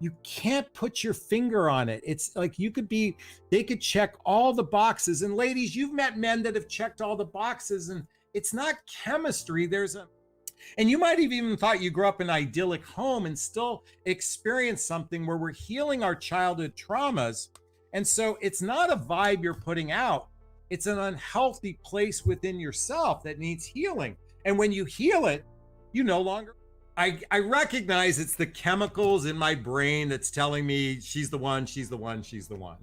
You can't put your finger on it. It's like they could check all the boxes. And ladies, you've met men that have checked all the boxes, and it's not chemistry. And you might have even thought you grew up in an idyllic home and still experience something where we're healing our childhood traumas. And so it's not a vibe you're putting out. It's an unhealthy place within yourself that needs healing. And when you heal it, you no longer. I recognize it's the chemicals in my brain that's telling me she's the one, she's the one, she's the one.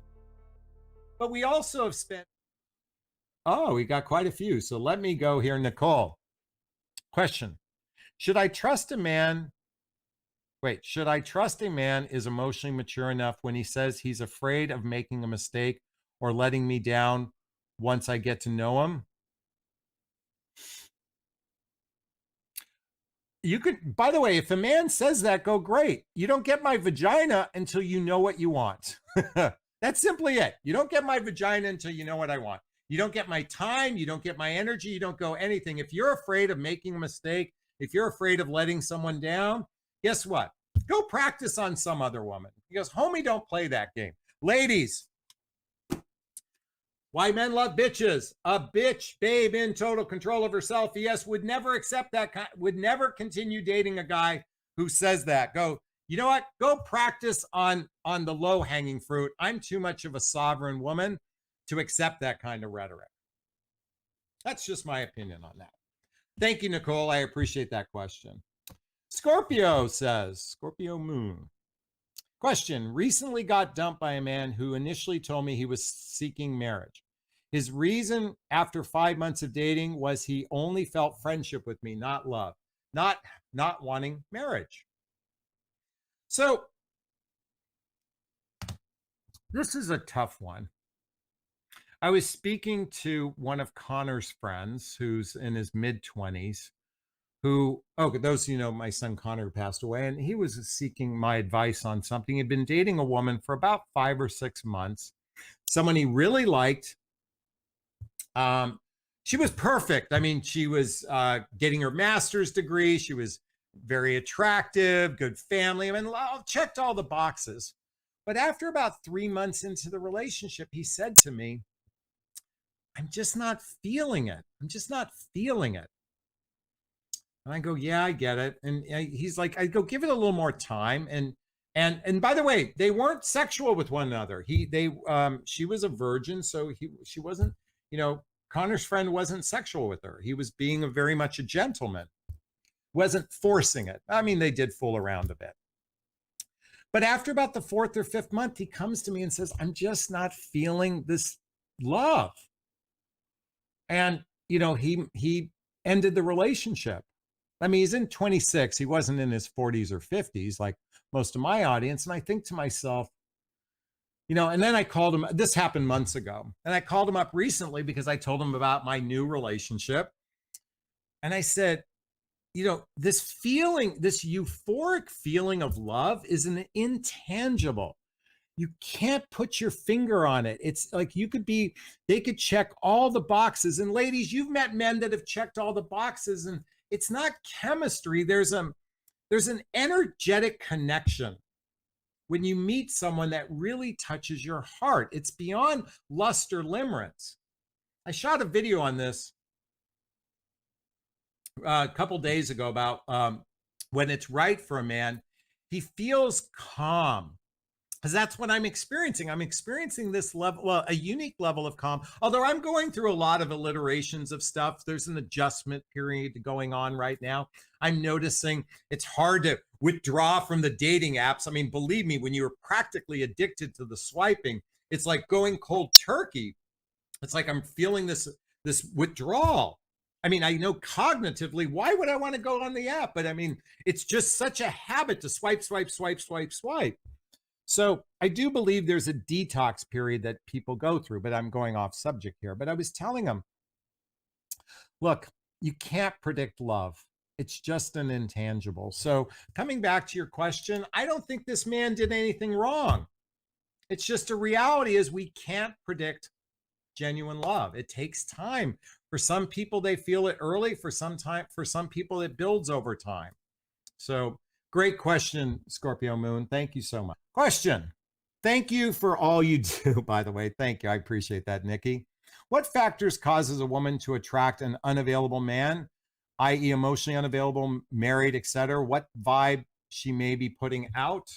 But we also have spent. Oh, we got quite a few. So let me go here. Nicole. Question. Should I trust a man is emotionally mature enough when he says he's afraid of making a mistake or letting me down once I get to know him? You could, by the way, if a man says that, go, great. You don't get my vagina until you know what you want. That's simply it. You don't get my vagina until you know what I want. You don't get my time. You don't get my energy. You don't go anything. If you're afraid of making a mistake, if you're afraid of letting someone down, guess what? Go practice on some other woman. Because, homie, don't play that game. Ladies, why men love bitches. A bitch, babe, in total control of herself. Yes, would never accept that, would never continue dating a guy who says that. Go, you know what? Go practice on the low-hanging fruit. I'm too much of a sovereign woman to accept that kind of rhetoric. That's just my opinion on that. Thank you, Nicole. I appreciate that question. Scorpio says, Scorpio Moon. Question, recently got dumped by a man who initially told me he was seeking marriage. His reason after 5 months of dating was he only felt friendship with me, not love, not wanting marriage. So this is a tough one. I was speaking to one of Connor's friends who's in his mid-20s, who, those of you know, my son Connor passed away, and he was seeking my advice on something. He'd been dating a woman for about 5 or 6 months, someone he really liked. She was perfect. I mean, she was getting her master's degree. She was very attractive, good family. I mean, checked all the boxes. But after about 3 months into the relationship, he said to me, I'm just not feeling it. I'm just not feeling it. And I go, yeah, I get it. And he's like, I go, give it a little more time. And by the way, they weren't sexual with one another. She was a virgin, so she wasn't, Connor's friend wasn't sexual with her. He was being very much a gentleman, wasn't forcing it. I mean, they did fool around a bit. But after about the 4th or 5th month, he comes to me and says, I'm just not feeling this love. And, he ended the relationship. I mean, he's in 26. He wasn't in his 40s or 50s like most of my audience. And I think to myself, and then I called him, this happened months ago. And I called him up recently because I told him about my new relationship. And I said, this feeling, this euphoric feeling of love is an intangible. You can't put your finger on it. It's like they could check all the boxes. And ladies, you've met men that have checked all the boxes, and it's not chemistry. There's an energetic connection when you meet someone that really touches your heart. It's beyond lust or limerence. I shot a video on this a couple days ago about when it's right for a man, he feels calm. Because that's what I'm experiencing. I'm experiencing this level, a unique level of calm. Although I'm going through a lot of alliterations of stuff. There's an adjustment period going on right now. I'm noticing it's hard to withdraw from the dating apps. I mean, believe me, when you're practically addicted to the swiping, it's like going cold turkey. It's like I'm feeling this withdrawal. I mean, I know cognitively, why would I want to go on the app? But I mean, it's just such a habit to swipe. So I do believe there's a detox period that people go through, but I'm going off subject here. But I was telling them, look, you can't predict love. It's just an intangible. So coming back to your question, I don't think this man did anything wrong. It's just a reality is we can't predict genuine love. It takes time. For some people, they feel it early. For some people, it builds over time. So Great question, Scorpio Moon. Thank you so much. Question. Thank you for all you do, by the way. Thank you. I appreciate that, Nikki. What factors causes a woman to attract an unavailable man, i.e. emotionally unavailable, married, etc.? What vibe she may be putting out?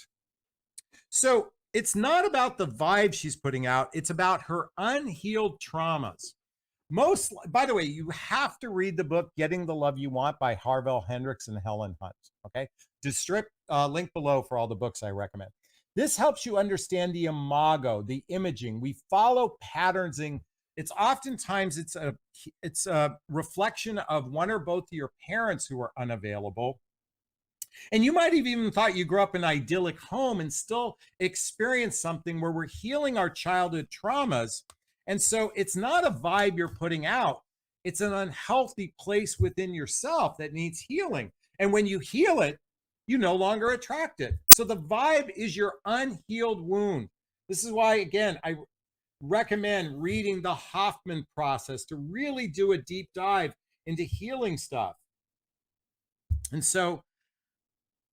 So it's not about the vibe she's putting out. It's about her unhealed traumas. By the way, you have to read the book Getting the Love You Want by Harville Hendricks and Helen Hunt. Okay. Link below for all the books I recommend. This helps you understand the imago, the imaging. We follow patternsing. It's a reflection of one or both of your parents who are unavailable. And you might have even thought you grew up in an idyllic home and still experience something where we're healing our childhood traumas. And so it's not a vibe you're putting out. It's an unhealthy place within yourself that needs healing. And when you heal it, you no longer attract it. So the vibe is your unhealed wound. This is why, again, I recommend reading the Hoffman process to really do a deep dive into healing stuff. And so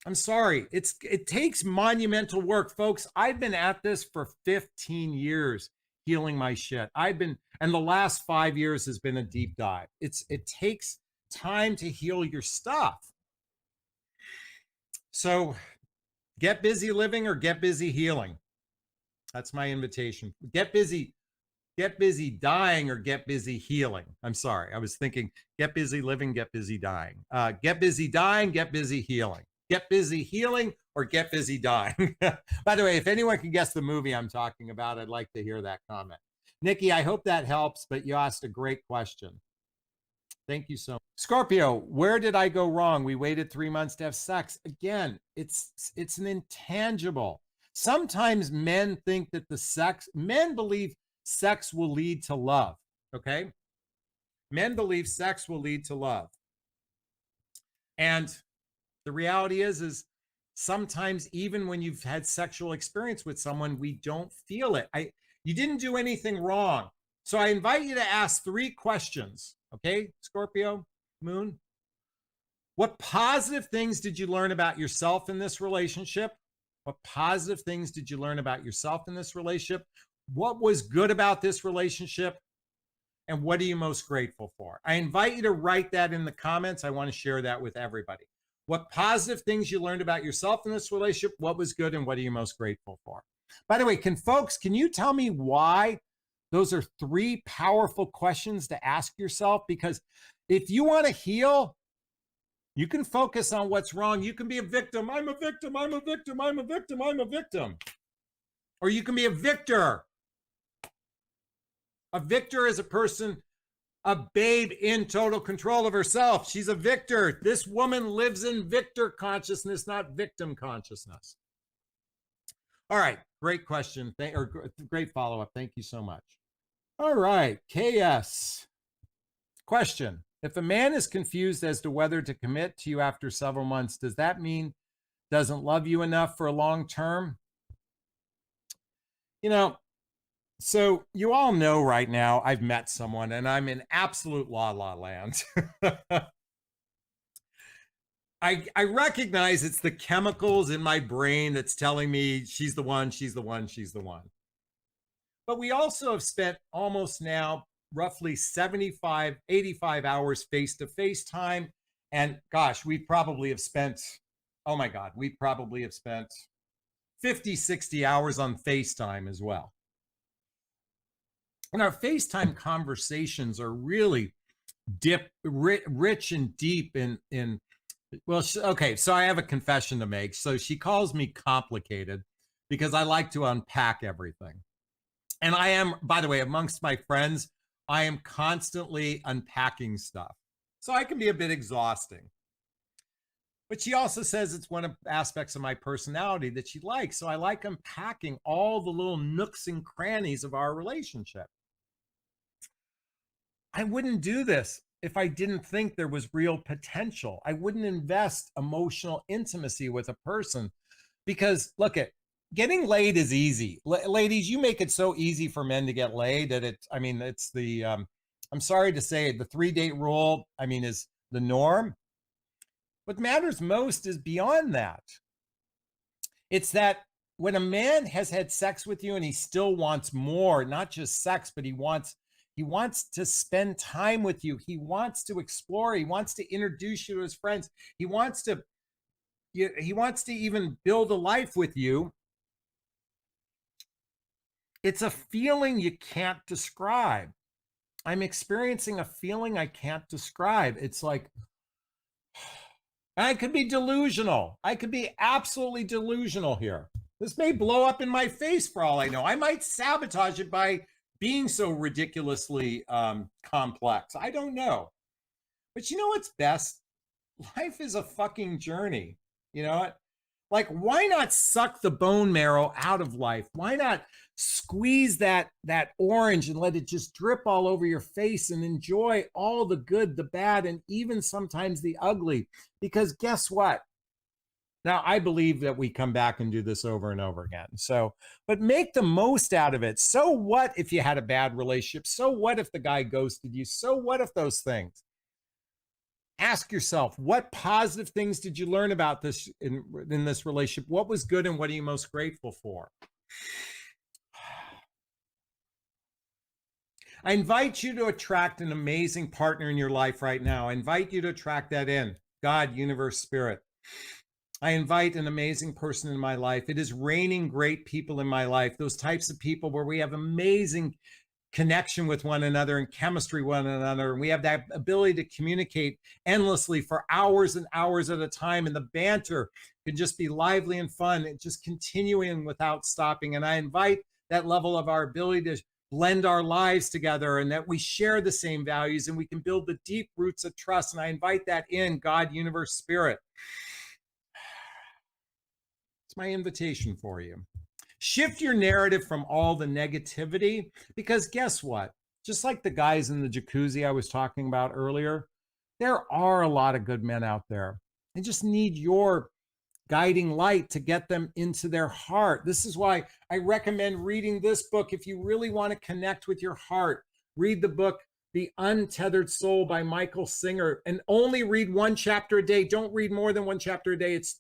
I'm sorry, it takes monumental work, folks. I've been at this for 15 years healing my shit. And the last 5 years has been a deep dive. It takes time to heal your stuff. So get busy living or get busy healing. That's my invitation. Get busy dying or get busy healing. I'm sorry. I was thinking get busy living, get busy dying. Get busy dying, get busy healing. Get busy healing or get busy dying. By the way, if anyone can guess the movie I'm talking about, I'd like to hear that comment. Nikki, I hope that helps, but you asked a great question. Thank you so much. Scorpio, where did I go wrong? We waited 3 months to have sex. Again, it's an intangible. Sometimes men think that men believe sex will lead to love, okay? Men believe sex will lead to love. And the reality is sometimes even when you've had sexual experience with someone, we don't feel it. You didn't do anything wrong. So I invite you to ask 3 questions, okay, Scorpio Moon? What positive things did you learn about yourself in this relationship? What positive things did you learn about yourself in this relationship? What was good about this relationship? And what are you most grateful for? I invite you to write that in the comments. I want to share that with everybody. What positive things you learned about yourself in this relationship? What was good and what are you most grateful for? By the way, can you tell me why those are 3 powerful questions to ask yourself? Because if you want to heal, you can focus on what's wrong. You can be a victim. I'm a victim. I'm a victim. I'm a victim. I'm a victim. Or you can be a victor. A victor is a person, a babe in total control of herself. She's a victor. This woman lives in victor consciousness, not victim consciousness. All right. Great question. Great follow-up. Thank you so much. All right. KS. Question. If a man is confused as to whether to commit to you after several months, does that mean doesn't love you enough for a long term? So you all know right now I've met someone and I'm in absolute la la land. I recognize it's the chemicals in my brain that's telling me she's the one, she's the one, she's the one. But we also have spent almost now roughly 85 hours face-to-face time. And gosh, we probably have spent 50, 60 hours on FaceTime as well. And our FaceTime conversations are really rich and deep in well, okay, so I have a confession to make. So she calls me complicated because I like to unpack everything. And I am, by the way, amongst my friends, I am constantly unpacking stuff. So I can be a bit exhausting. But she also says it's one of aspects of my personality that she likes. So I like unpacking all the little nooks and crannies of our relationship. I wouldn't do this if I didn't think there was real potential. I wouldn't invest emotional intimacy with a person because getting laid is easy. Ladies, you make it so easy for men to get laid that it's the, I'm sorry to say it, the 3-date rule, is the norm. What matters most is beyond that. It's that when a man has had sex with you and he still wants more, not just sex, but he wants to spend time with you. He wants to explore. He wants to introduce you to his friends. He wants to even build a life with you. It's a feeling you can't describe. I'm experiencing a feeling I can't describe. It's like, I could be delusional. I could be absolutely delusional here. This may blow up in my face for all I know. I might sabotage it by being so ridiculously complex. I don't know. But you know what's best? Life is a fucking journey. You know what? Like, why not suck the bone marrow out of life? Why not squeeze that orange and let it just drip all over your face and enjoy all the good, the bad, and even sometimes the ugly? Because guess what? Now, I believe that we come back and do this over and over again. So, but make the most out of it. So what if you had a bad relationship? So what if the guy ghosted you? So what if those things? Ask yourself, what positive things did you learn about this in this relationship? What was good and what are you most grateful for? I invite you to attract an amazing partner in your life right now. I invite you to attract that in. God, universe, spirit. I invite an amazing person in my life. It is raining great people in my life. Those types of people where we have amazing connection with one another and chemistry with one another, and we have that ability to communicate endlessly for hours and hours at a time, and the banter can just be lively and fun and just continuing without stopping. And I invite that level of our ability to blend our lives together and that we share the same values and we can build the deep roots of trust. And I invite that in. God, universe, spirit. It's my invitation for you. Shift your narrative from all the negativity, because guess what? Just like the guys in the jacuzzi I was talking about earlier, there are a lot of good men out there. They just need your guiding light to get them into their heart. This is why I recommend reading this book. If you really want to connect with your heart, read the book, The Untethered Soul by Michael Singer, and only read one chapter a day. Don't read more than one chapter a day. It's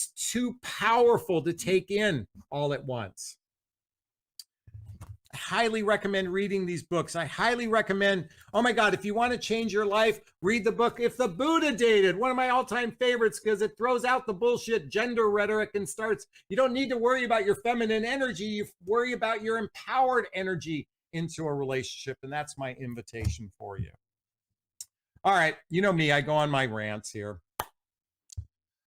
too powerful to take in all at once. I highly recommend reading these books. I highly recommend, oh my God, if you want to change your life, read the book If the Buddha Dated, one of my all-time favorites, because it throws out the bullshit gender rhetoric and starts, you don't need to worry about your feminine energy, you worry about your empowered energy into a relationship, and that's my invitation for you. All right, you know me, I go on my rants here.